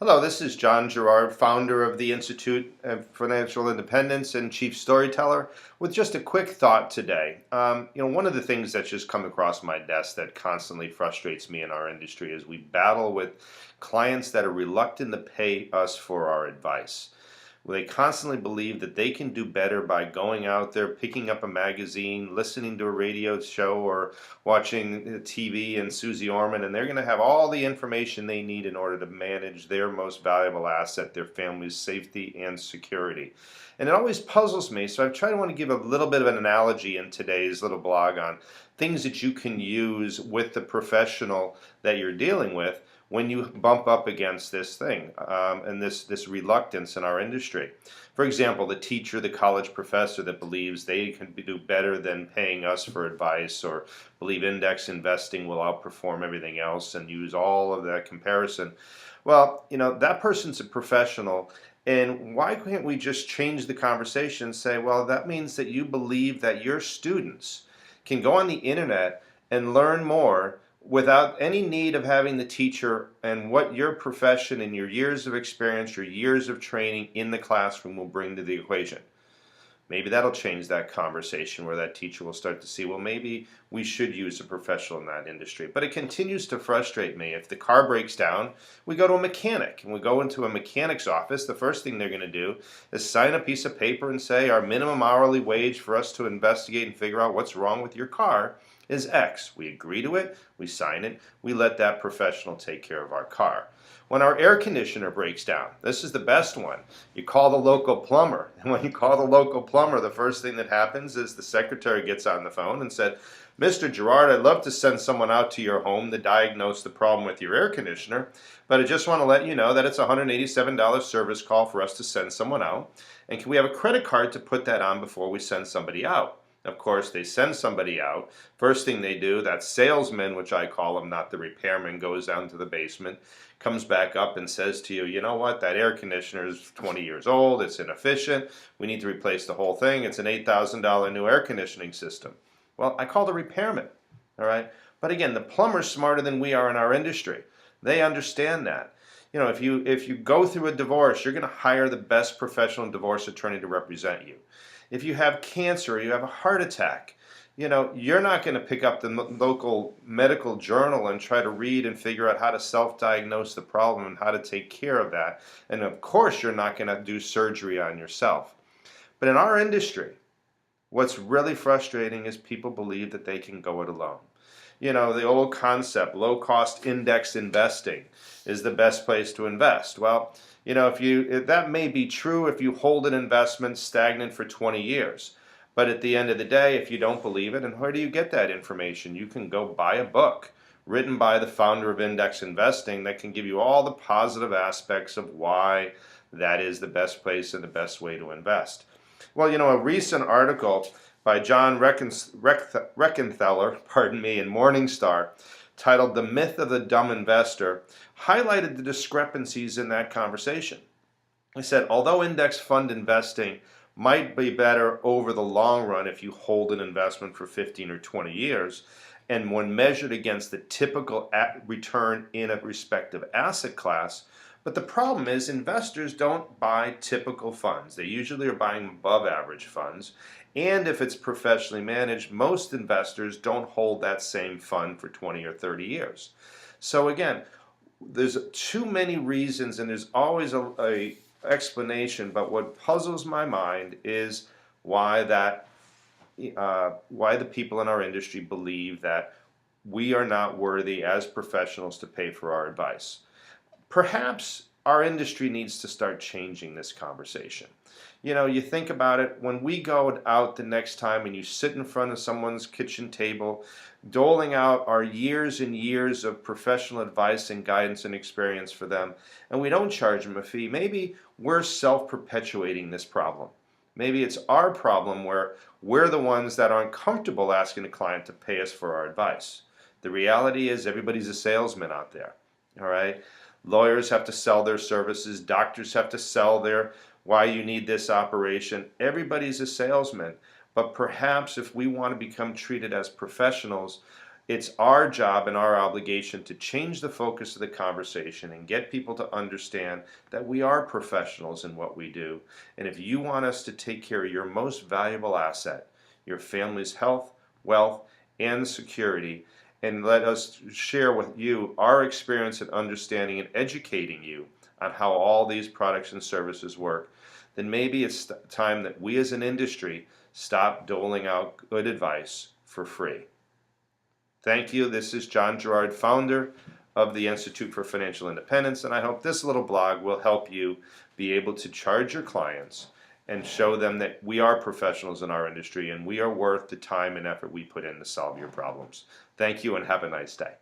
Hello, this is John Gerard, founder of the Institute of Financial Independence and chief storyteller, with just a quick thought today. One of the things that's just come across my desk that constantly frustrates me in our industry is we battle with clients that are reluctant to pay us for our advice. They constantly believe that they can do better by going out there, picking up a magazine, listening to a radio show, or watching TV and Susie Orman, and they're going to have all the information they need in order to manage their most valuable asset, their family's safety and security. And it always puzzles me, so I've tried to want to give a little bit of an analogy in today's little blog on things that you can use with the professional that you're dealing with when you bump up against this thing and this reluctance in our industry. For example, the teacher, the college professor that believes they can do better than paying us for advice, or believe index investing will outperform everything else, and use all of that comparison. Well, that person's a professional, and why can't we just change the conversation and say, well, that means that you believe that your students can go on the internet and learn more without any need of having the teacher, and what your profession and your years of experience, your years of training in the classroom will bring to the equation. Maybe that'll change that conversation where that teacher will start to see, well, maybe we should use a professional in that industry. But it continues to frustrate me. If the car breaks down, we go to a mechanic, and we go into a mechanic's office. The first thing they're going to do is sign a piece of paper and say our minimum hourly wage for us to investigate and figure out what's wrong with your car is X. We agree to it, we sign it, we let that professional take care of our car. When our air conditioner breaks down, this is the best one. You call the local plumber, and when you call the local plumber, the first thing that happens is the secretary gets on the phone and said, Mr. Gerard, I'd love to send someone out to your home to diagnose the problem with your air conditioner, but I just want to let you know that it's a $187 service call for us to send someone out, and can we have a credit card to put that on before we send somebody out? Of course, they send somebody out. First thing they do, that salesman, which I call him, not the repairman, goes down to the basement, comes back up and says to you, you know what, that air conditioner is 20 years old, it's inefficient, we need to replace the whole thing, it's an $8,000 new air conditioning system. Well, I call the repairman, all right? But again, the plumber's smarter than we are in our industry. They understand that. If you go through a divorce, you're going to hire the best professional divorce attorney to represent you. If you have cancer, or you have a heart attack, you're not going to pick up the local medical journal and try to read and figure out how to self-diagnose the problem and how to take care of that. And of course, you're not going to do surgery on yourself. But in our industry, what's really frustrating is people believe that they can go it alone. The old concept, low-cost index investing is the best place to invest. Well, if that may be true if you hold an investment stagnant for 20 years. But at the end of the day, if you don't believe it, and where do you get that information? You can go buy a book written by the founder of index investing that can give you all the positive aspects of why that is the best place and the best way to invest. Well, a recent article by John Reckenthaler, in Morningstar, titled The Myth of the Dumb Investor, highlighted the discrepancies in that conversation. He said, although index fund investing might be better over the long run if you hold an investment for 15 or 20 years, and when measured against the typical return in a respective asset class, but the problem is investors don't buy typical funds. They usually are buying above average funds. And if it's professionally managed, most investors don't hold that same fund for 20 or 30 years. So again, there's too many reasons, and there's always a explanation, but what puzzles my mind is why the people in our industry believe that we are not worthy as professionals to pay for our advice. Perhaps our industry needs to start changing this conversation. You think about it, when we go out the next time and you sit in front of someone's kitchen table, doling out our years and years of professional advice and guidance and experience for them, and we don't charge them a fee, maybe we're self-perpetuating this problem. Maybe it's our problem where we're the ones that aren't comfortable asking a client to pay us for our advice. The reality is everybody's a salesman out there, all right? Lawyers have to sell their services. Doctors have to sell their why you need this operation. Everybody's a salesman. But perhaps if we want to become treated as professionals, It's our job and our obligation to change the focus of the conversation and get people to understand that we are professionals in what we do. And if you want us to take care of your most valuable asset, your family's health, wealth, and security, and let us share with you our experience in understanding and educating you on how all these products and services work, then maybe it's time that we as an industry stop doling out good advice for free. Thank you. This is John Gerard, founder of the Institute for Financial Independence, and I hope this little blog will help you be able to charge your clients and show them that we are professionals in our industry and we are worth the time and effort we put in to solve your problems. Thank you and have a nice day.